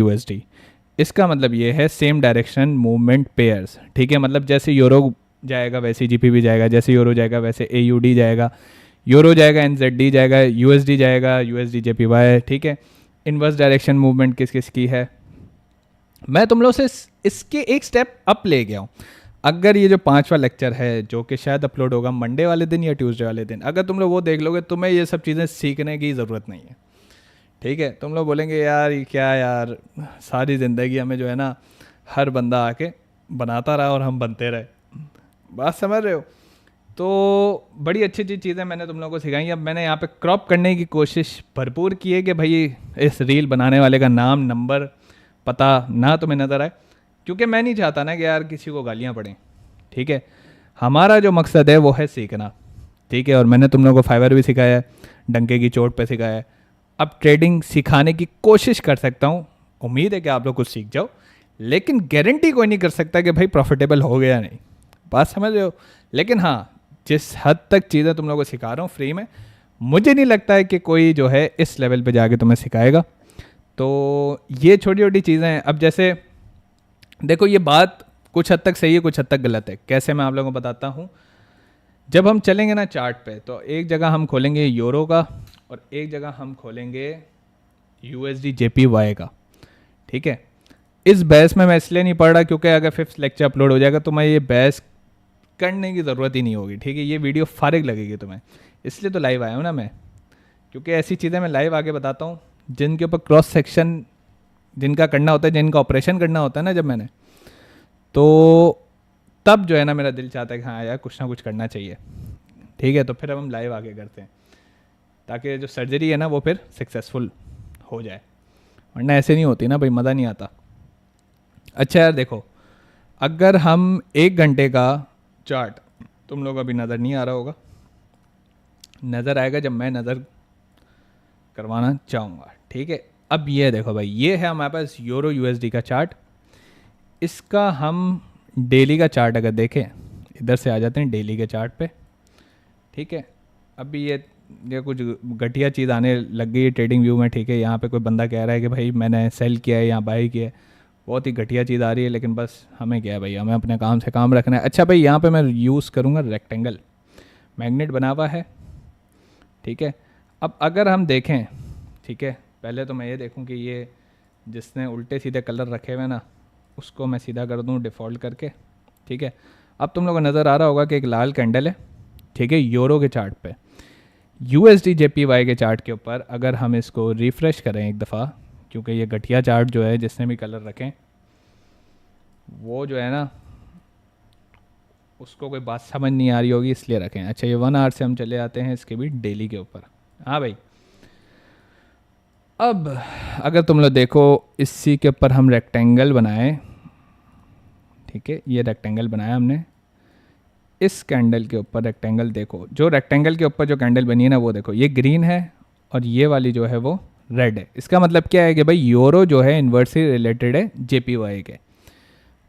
USD. इसका मतलब ये है सेम डायरेक्शन मूवमेंट पेयर्स, ठीक है। मतलब जैसे यूरो जाएगा वैसे जीपी भी जाएगा, जैसे यूरो जाएगा वैसे एयूडी जाएगा, यूरो जाएगा एनजेडी जाएगा, यूएसडी जाएगा यूएसडी जेपीवाई, ठीक है। इनवर्स डायरेक्शन मूवमेंट किस किस की है, मैं तुम लोग से इसके एक स्टेप अप ले गया हूँ। अगर ये जो 5वां लेक्चर है जो कि शायद अपलोड होगा मंडे वाले दिन या ट्यूसडे वाले दिन, अगर तुम लोग वो देख लोगे तुम्हें ये सब चीज़ें सीखने की ज़रूरत नहीं है, ठीक है। तुम लोग बोलेंगे यार ये क्या यार, सारी ज़िंदगी हमें जो है ना हर बंदा आके बनाता रहा और हम बनते रहे, बात समझ रहे हो। तो बड़ी अच्छी अच्छी चीज़ें मैंने तुम लोगों को सिखाई। अब मैंने यहाँ पे क्रॉप करने की कोशिश भरपूर की है कि भाई इस रील बनाने वाले का नाम नंबर पता ना तुम्हें नज़र आए, क्योंकि मैं नहीं चाहता ना कि यार किसी को गालियाँ पड़ें, ठीक है। हमारा जो मकसद है वो है सीखना, ठीक है। और मैंने तुम लोगों को फाइवर भी सिखाया है, डंके की चोट पे सिखाया है, अब ट्रेडिंग सिखाने की कोशिश कर सकता हूँ। उम्मीद है कि आप लोग कुछ सीख जाओ, लेकिन गारंटी कोई नहीं कर सकता कि भाई प्रॉफिटेबल हो गया नहीं, बात समझ रहे हो। लेकिन हाँ, जिस हद तक चीज़ें तुम लोगों को सिखा रहा हूँ फ्री में, मुझे नहीं लगता है कि कोई जो है इस लेवल पे जाके तुम्हें सिखाएगा। तो ये छोटी छोटी चीज़ें हैं। अब जैसे देखो, ये बात कुछ हद तक सही है, कुछ हद तक गलत है। कैसे, मैं आप लोगों को बताता हूँ। जब हम चलेंगे ना चार्ट पे, तो एक जगह हम खोलेंगे यूरो का और एक जगह हम खोलेंगे यूएसडी जेपीवाई का, ठीक है। इस बहस में मैं इसलिए नहीं पढ़ रहा क्योंकि अगर 5th लेक्चर अपलोड हो जाएगा तो मैं ये बहस करने की ज़रूरत ही नहीं होगी, ठीक है। ये वीडियो फारिग लगेगी तुम्हें, इसलिए तो लाइव आया हूँ ना मैं, क्योंकि ऐसी चीज़ें मैं लाइव आके बताता हूँ जिनके ऊपर क्रॉस सेक्शन जिनका करना होता है, जिनका ऑपरेशन करना होता है ना जब मैंने, तो तब जो है ना मेरा दिल चाहता है कि हाँ यार कुछ ना कुछ करना चाहिए, ठीक है। तो फिर अब हम लाइव आगे करते हैं ताकि जो सर्जरी है ना वो फिर सक्सेसफुल हो जाए, वरना ऐसे नहीं होती ना भाई, मज़ा नहीं आता। अच्छा यार देखो, अगर हम 1 घंटे का चार्ट, तुम लोग अभी नज़र नहीं आ रहा होगा, नज़र आएगा जब मैं नज़र करवाना चाहूँगा, ठीक है। अब ये देखो भाई, ये है हमारे पास यूरो यूएसडी का चार्ट। इसका हम डेली का चार्ट अगर देखें, इधर से आ जाते हैं डेली के चार्ट पे, ठीक है। अभी ये कुछ घटिया चीज़ आने लग गई है ट्रेडिंग व्यू में, ठीक है। यहाँ पे कोई बंदा कह रहा है कि भाई मैंने सेल किया है या बाई किया है, बहुत ही घटिया चीज़ आ रही है, लेकिन बस हमें क्या है भाई, हमें अपने काम से काम रखना है। अच्छा भाई, यहाँ पे मैं यूज़ करूँगा रेक्टेंगल, मैग्नेट बना हुआ है, ठीक है। अब अगर हम देखें, ठीक है, पहले तो मैं ये देखूं कि ये जिसने उल्टे सीधे कलर रखे हुए ना उसको मैं सीधा कर दूं डिफ़ॉल्ट करके, ठीक है। अब तुम लोगों को नज़र आ रहा होगा कि एक लाल कैंडल है, ठीक है, यूरो के चार्ट पे। यूएसडी जेपीवाई के चार्ट के ऊपर अगर हम इसको रिफ़्रेश करें एक दफ़ा, क्योंकि ये घटिया चार्ट जो है जिसने भी कलर रखें वो जो है ना उसको कोई बात समझ नहीं आ रही होगी इसलिए रखें। अच्छा, ये 1 आवर से हम चले आते हैं इसके भी डेली के ऊपर। हाँ भाई, अब अगर तुम लोग देखो इसी के ऊपर हम रेक्टेंगल बनाए, ठीक है, ये रेक्टेंगल बनाया हमने, इस कैंडल के ऊपर रेक्टेंगल देखो, जो रेक्टेंगल के ऊपर जो कैंडल बनी है ना वो देखो, ये ग्रीन है और ये वाली जो है वो रेड है। इसका मतलब क्या है कि भाई यूरो जो है इन्वर्सली रिलेटेड है जेपीवाई के,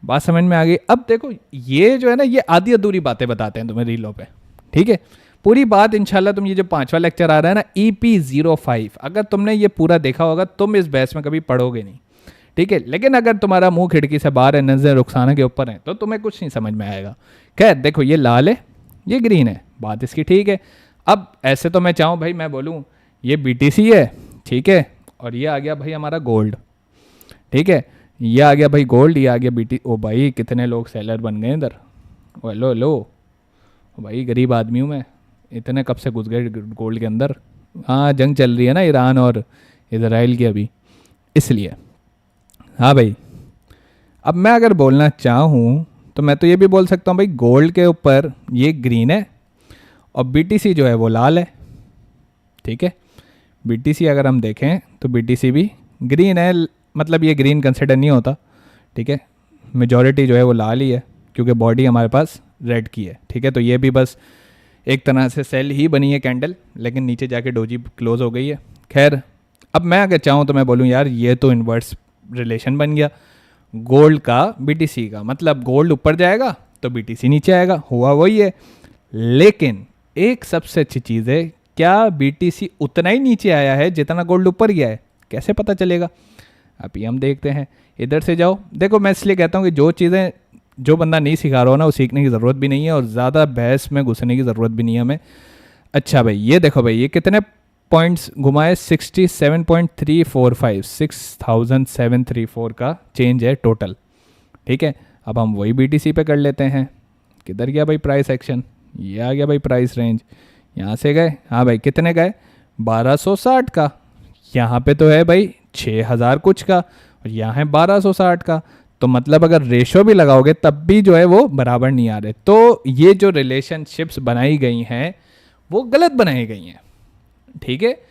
बात समझ में आ गई। अब देखो ये जो है ना, ये आधी अधूरी बातें बताते हैं तुम्हें रीलों पे, ठीक है। पूरी बात इंशाल्लाह तुम, ये जो 5वां लेक्चर आ रहा है ना EP05, अगर तुमने ये पूरा देखा होगा तुम इस बहस में कभी पढ़ोगे नहीं, ठीक है। लेकिन अगर तुम्हारा मुंह खिड़की से बाहर है, नजर रुखसाना के ऊपर है, तो तुम्हें कुछ नहीं समझ में आएगा। खैर देखो, ये लाल है ये ग्रीन है, बात इसकी ठीक है। अब ऐसे तो मैं चाहूँ भाई, मैं बोलूँ ये BTC है, ठीक है, और ये आ गया भाई हमारा गोल्ड, ठीक है, ये आ गया भाई गोल्ड, ये आ गया BT। ओ भाई कितने लोग सेलर बन गए इधर, ओ हेलो हेलो भाई, गरीब आदमी हूँ मैं, इतने कब से घुस गए गोल्ड के अंदर। हाँ, जंग चल रही है ना ईरान और इजराइल की अभी, इसलिए। हाँ भाई, अब मैं अगर बोलना चाहूँ तो मैं तो ये भी बोल सकता हूँ भाई, गोल्ड के ऊपर ये ग्रीन है और BTC जो है वो लाल है, ठीक है। BTC अगर हम देखें तो BTC भी ग्रीन है, मतलब ये ग्रीन कंसिडर नहीं होता, ठीक है। मेजॉरिटी जो है वो लाल ही है क्योंकि बॉडी हमारे पास रेड की है, ठीक है। तो ये भी बस एक तरह से सेल ही बनी है कैंडल, लेकिन नीचे जाके डोजी क्लोज हो गई है। खैर, अब मैं अगर चाहूँ तो मैं बोलूँ यार ये तो इन्वर्स रिलेशन बन गया गोल्ड का BTC का, मतलब गोल्ड ऊपर जाएगा तो BTC नीचे आएगा, हुआ वही है। लेकिन एक सबसे अच्छी चीज़ है, क्या BTC उतना ही नीचे आया है जितना गोल्ड ऊपर गया है? कैसे पता चलेगा? अभी हम देखते हैं, इधर से जाओ। देखो मैं इसलिए कहता हूँ कि जो चीज़ें जो बंदा नहीं सिखा रहा हो ना, वो सीखने की ज़रूरत भी नहीं है और ज़्यादा बहस में घुसने की ज़रूरत भी नहीं है हमें। अच्छा भाई ये देखो भाई, ये कितने पॉइंट्स घुमाए, 67.345, 6734 का चेंज है टोटल। ठीक है, अब हम वही BTC पे कर लेते हैं। किधर गया भाई प्राइस एक्शन, ये आ गया भाई प्राइस रेंज, यहाँ से गए, हाँ भाई कितने गए, 1260 का। यहाँ पे तो है भाई 6000 कुछ का और यहाँ है 1260 का। तो मतलब अगर रेशो भी लगाओगे तब भी जो है वो बराबर नहीं आ रहे। तो ये जो रिलेशनशिप्स बनाई गई हैं वो गलत बनाई गई हैं। ठीक है,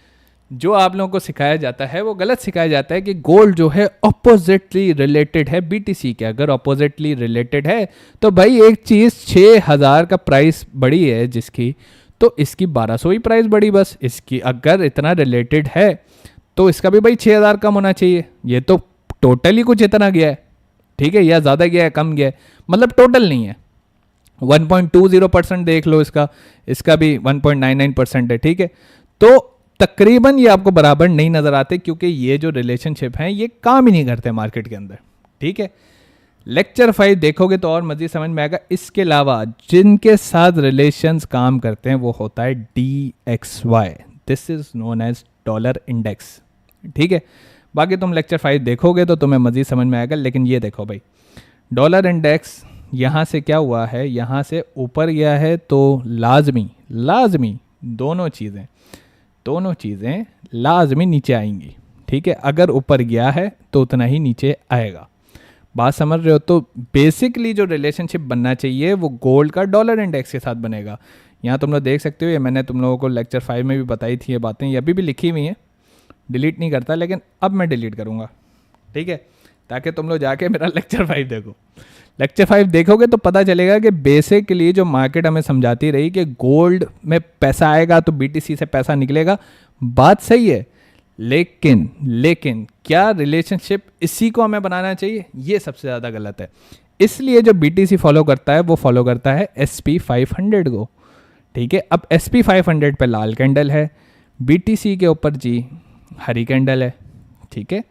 जो आप लोगों को सिखाया जाता है वो गलत सिखाया जाता है कि गोल्ड जो है ऑपोजिटली रिलेटेड है BTC के। अगर ऑपोजिटली रिलेटेड है तो भाई एक चीज़ 6000 का प्राइस बढ़ी है जिसकी, तो इसकी 1200 ही प्राइस बढ़ी बस। इसकी अगर इतना रिलेटेड है तो इसका भी भाई 6000 कम होना चाहिए। ये तो टोटली कुछ इतना गया है, ठीक है, या ज़्यादा गया है कम गया है, मतलब टोटल नहीं है। 1.20% देख लो इसका, इसका भी 1.99% है। ठीक है, तो तकरीबन ये आपको बराबर नहीं नज़र आते क्योंकि ये जो रिलेशनशिप हैं ये काम ही नहीं करते मार्केट के अंदर। ठीक है, लेक्चर 5 देखोगे तो और मज़ीद समझ में आएगा। इसके अलावा जिनके साथ रिलेशंस काम करते हैं वो होता है DXY, this is known as dollar index. ठीक है, बाकी तुम लेक्चर 5 देखोगे तो तुम्हें मज़ीद समझ में आएगा। लेकिन ये देखो भाई, डॉलर इंडेक्स यहाँ से क्या हुआ है, यहाँ से ऊपर गया है तो लाजमी दोनों चीज़ें लाजमी नीचे आएंगी। ठीक है, अगर ऊपर गया है तो उतना ही नीचे आएगा। बात समझ रहे हो? तो बेसिकली जो रिलेशनशिप बनना चाहिए वो गोल्ड का डॉलर इंडेक्स के साथ बनेगा। यहाँ तुम लोग देख सकते हो, ये मैंने तुम लोगों को लेक्चर 5 में भी बताई थी ये बातें, ये अभी भी लिखी हुई हैं, डिलीट नहीं करता लेकिन अब मैं डिलीट करूँगा। ठीक है, ताकि तुम लोग जाके मेरा लेक्चर 5 देखो। लेक्चर 5 देखोगे तो पता चलेगा कि बेसिकली जो मार्केट हमें समझाती रही कि गोल्ड में पैसा आएगा तो BTC से पैसा निकलेगा, बात सही है, लेकिन क्या रिलेशनशिप इसी को हमें बनाना चाहिए? ये सबसे ज़्यादा गलत है। इसलिए जो BTC फॉलो करता है वो फॉलो करता है SP500 को। ठीक है, अब SP500 पे लाल कैंडल है, BTC के ऊपर जी हरी कैंडल है। ठीक है,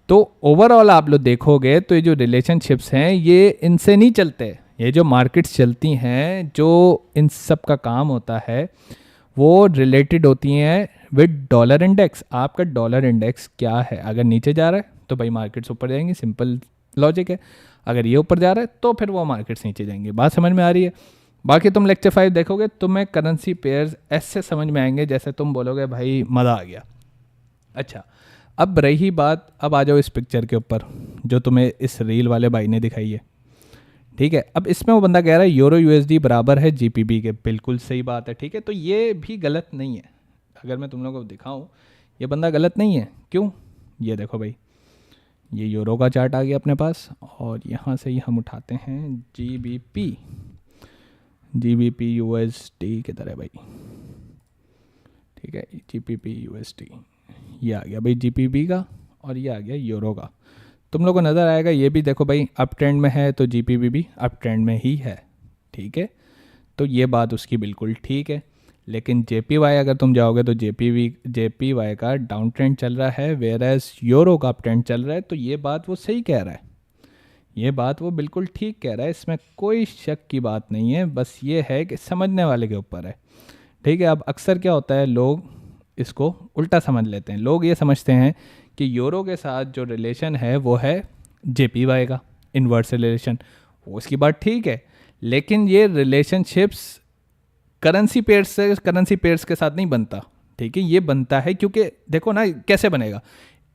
तो ओवरऑल आप लोग देखोगे तो ये जो रिलेशनशिप्स हैं ये इनसे नहीं चलते। ये जो मार्केट्स चलती हैं, जो इन सब का काम होता है वो रिलेटेड होती हैं विद डॉलर इंडेक्स। आपका डॉलर इंडेक्स क्या है, अगर नीचे जा रहा है तो भाई मार्केट्स ऊपर जाएंगी, सिंपल लॉजिक है। अगर ये ऊपर जा रहा है तो फिर वो मार्केट्स नीचे जाएंगे। बात समझ में आ रही है? बाकी तुम लेक्चर 5 देखोगे तुम्हें करेंसी पेयर्स ऐसे समझ में आएंगे जैसे तुम बोलोगे भाई मज़ा आ गया। अच्छा, अब रही बात, अब आ जाओ इस पिक्चर के ऊपर जो तुम्हें इस रील वाले भाई ने दिखाई है। ठीक है, अब इसमें वो बंदा कह रहा है यूरो USD बराबर है GPB के। बिल्कुल सही बात है। ठीक है, तो ये भी गलत नहीं है। अगर मैं तुम लोगों को दिखाऊं, ये बंदा गलत नहीं है। क्यों? ये देखो भाई, ये यूरो का चार्ट आ गया अपने पास और यहाँ से ही हम उठाते हैं GBP USD किधर है भाई? ठीक है, GBP USD ये आ गया भाई GPB का और ये आ गया यूरो का। तुम लोगों को नज़र आएगा, ये भी देखो भाई अप ट्रेंड में है तो GPB भी अप ट्रेंड में ही है। ठीक है, तो ये बात उसकी बिल्कुल ठीक है। लेकिन JPY अगर तुम जाओगे तो JPY का डाउन ट्रेंड चल रहा है, वेयर एज यूरो का अप ट्रेंड चल रहा है। तो ये बात वो सही कह रहा है, ये बात वो बिल्कुल ठीक कह रहा है, इसमें कोई शक की बात नहीं है। बस ये है कि समझने वाले के ऊपर है। ठीक है, अब अक्सर क्या होता है, लोग इसको उल्टा समझ लेते हैं। लोग ये समझते हैं कि यूरो के साथ जो रिलेशन है वो है JPY का इन्वर्स रिलेशन। वो उसकी बात ठीक है, लेकिन ये रिलेशनशिप्स करेंसी पेयर्स के साथ नहीं बनता। ठीक है, ये बनता है क्योंकि देखो ना कैसे बनेगा।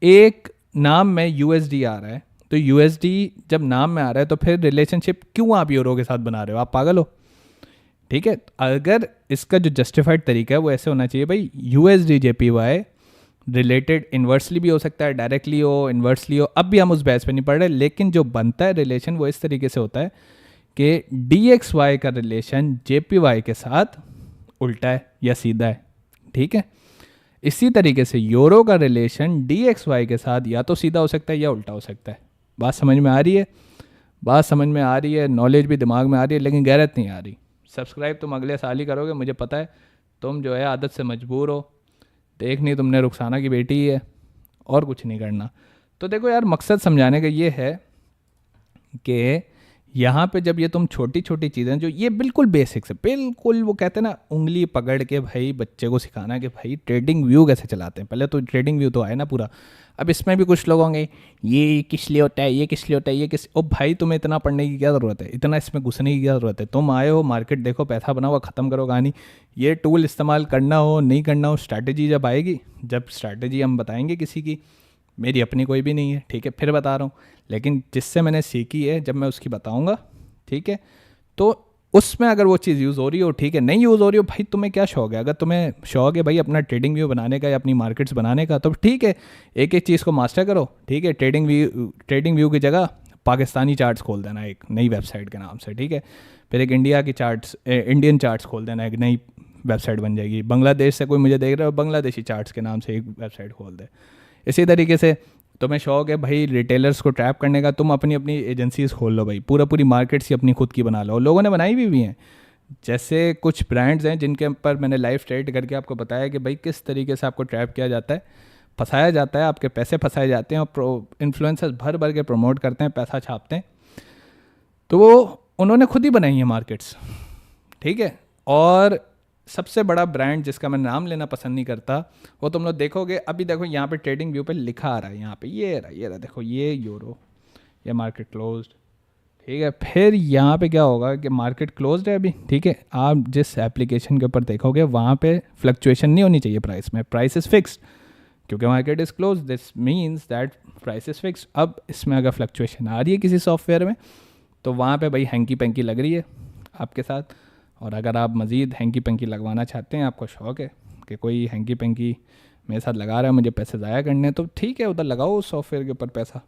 एक नाम में USD आ रहा है तो USD जब नाम में आ रहा है तो फिर रिलेशनशिप क्यों आप यूरो के साथ बना रहे हो? आप पागल हो? ठीक है, अगर इसका जो जस्टिफाइड तरीका है वो ऐसे होना चाहिए भाई, USD JPY रिलेटेड इन्वर्सली भी हो सकता है, डायरेक्टली हो, इन्वर्सली हो। अब भी हम उस बहस पे नहीं पढ़ रहे, लेकिन जो बनता है रिलेशन वो इस तरीके से होता है कि DXY का रिलेशन JPY के साथ उल्टा है या सीधा है। ठीक है, इसी तरीके से यूरो का रिलेशन DXY के साथ या तो सीधा हो सकता है या उल्टा हो सकता है। बात समझ में आ रही है? बात समझ में आ रही है, नॉलेज भी दिमाग में आ रही है, लेकिन गैरत नहीं आ रही। सब्सक्राइब तुम अगले साल ही करोगे, मुझे पता है। तुम जो है आदत से मजबूर हो, देखनी तुमने रुखसाना की बेटी ही है और कुछ नहीं करना। तो तो देखो यार, मकसद समझाने का ये है कि यहाँ पे जब ये तुम छोटी छोटी चीज़ें जो ये बिल्कुल बेसिक्स है, बिल्कुल वो कहते हैं ना उंगली पकड़ के भाई बच्चे को सिखाना कि भाई ट्रेडिंग व्यू कैसे चलाते हैं। पहले तो ट्रेडिंग व्यू तो आए ना पूरा। अब इसमें भी कुछ लोग होंगे ये किस लिए होता है, ये किस लिए होता है, ये किस, ओ भाई तुम्हें इतना पढ़ने की क्या ज़रूरत है, इतना इसमें घुसने की क्या ज़रूरत है। तुम आए हो मार्केट देखो, पैसा बनाओ, ख़त्म करो कहानी। ये टूल इस्तेमाल करना हो नहीं करना हो, स्ट्रैटेजी जब आएगी, जब स्ट्रैटेजी हम बताएंगे किसी की, मेरी अपनी कोई भी नहीं है, ठीक है, फिर बता रहा हूँ, लेकिन जिससे मैंने सीखी है जब मैं उसकी बताऊँगा, ठीक है, तो उसमें अगर वो चीज़ यूज़ हो रही हो ठीक है, नहीं यूज़ हो रही हो भाई तुम्हें क्या शौक है, अगर तुम्हें शौक है भाई अपना ट्रेडिंग व्यू बनाने का या अपनी मार्केट्स बनाने का, तो ठीक है एक एक चीज़ को मास्टर करो, ठीक है। ट्रेडिंग व्यू की जगह पाकिस्तानी चार्ट्स खोल देना एक नई वेबसाइट के नाम से, ठीक है। फिर एक इंडिया की चार्ट्स, इंडियन चार्ट्स खोल देना, एक नई वेबसाइट बन जाएगी। बांग्लादेश से कोई मुझे देख रहा हो, बांग्लादेशी चार्ट्स के नाम से एक वेबसाइट खोल दे। इसी तरीके से तुम्हें शौक है भाई रिटेलर्स को ट्रैप करने का, तुम अपनी अपनी एजेंसीज खोल लो भाई, पूरी मार्केट्स ही अपनी खुद की बना लो। लोगों ने बनाई भी हैं, जैसे कुछ ब्रांड्स हैं जिनके ऊपर मैंने लाइव ट्रेड करके आपको बताया कि भाई किस तरीके से आपको ट्रैप किया जाता है, फंसाया जाता है, आपके पैसे फंसाए जाते हैं, और इन्फ्लुएंसर्स भर भर के प्रमोट करते हैं, पैसा छापते हैं। तो वो उन्होंने खुद ही बनाई है मार्केट्स, ठीक है। और सबसे बड़ा ब्रांड जिसका मैं नाम लेना पसंद नहीं करता, वो तुम लोग देखोगे, अभी देखो यहाँ पे ट्रेडिंग व्यू पे लिखा आ रहा है, यहाँ पे ये रहा देखो, ये यूरो, ये मार्केट क्लोज्ड, ठीक है। फिर यहाँ पे क्या होगा कि मार्केट क्लोज्ड है अभी, ठीक है। आप जिस एप्लीकेशन के ऊपर देखोगे वहाँ पे फ्लक्चुएशन नहीं होनी चाहिए प्राइस में, प्राइस इज़ फिक्स्ड, क्योंकि market is close, this means that price is fixed. अब इसमें अगर फ्लक्चुएशन आ रही है किसी सॉफ्टवेयर में, तो वहाँ पे भाई हैंकी पेंकी लग रही है आपके साथ। और अगर आप मज़ीद हैंकी पेंकी लगवाना चाहते हैं, आपको शौक़ है कि कोई हैंकी पेंकी मेरे साथ लगा रहा है, मुझे पैसे ज़ाया करने, तो ठीक है उधर लगाओ उस सॉफ्टवेयर के ऊपर पैसा।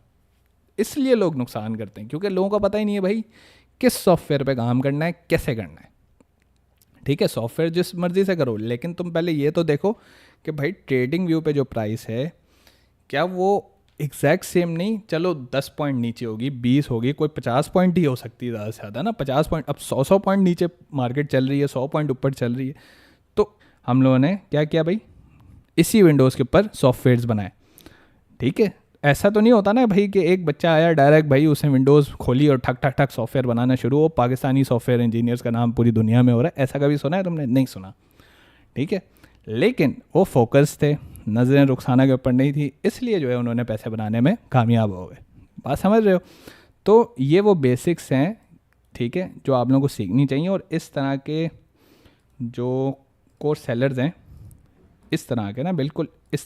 इसलिए लोग नुकसान करते हैं क्योंकि लोगों को पता ही नहीं है भाई किस सॉफ्टवेयर पे काम करना है, कैसे करना है, ठीक है। सॉफ्टवेयर जिस मर्ज़ी से करो, लेकिन तुम पहले ये तो देखो कि भाई ट्रेडिंग व्यू पे जो प्राइस है क्या वो एग्जैक्ट सेम नहीं, चलो 10 पॉइंट नीचे होगी, 20 होगी, कोई 50 पॉइंट ही हो सकती है ज़्यादा से ज़्यादा ना, 50 पॉइंट। अब 100 पॉइंट नीचे मार्केट चल रही है, 100 पॉइंट ऊपर चल रही है, तो हम लोगों ने क्या किया भाई, इसी विंडोज़ के ऊपर सॉफ्टवेयर्स बनाए, ठीक है। ऐसा तो नहीं होता ना भाई कि एक बच्चा आया डायरेक्ट भाई उसने विंडोज़ खोली और ठक ठक ठक सॉफ्टवेयर बनाना शुरू हो, पाकिस्तानी सॉफ्टवेयर इंजीनियर्स का नाम पूरी दुनिया में हो रहा है, ऐसा कभी सुना है तुमने? नहीं सुना, ठीक है। लेकिन वो फोकस थे, नज़रें रुखसाना के ऊपर नहीं थी, इसलिए जो है उन्होंने पैसे बनाने में कामयाब हो गए। बात समझ रहे हो? तो ये वो बेसिक्स हैं, ठीक है, जो आप लोगों को सीखनी चाहिए। और इस तरह के जो कोर्स सेलर्स हैं, इस तरह के ना बिल्कुल इस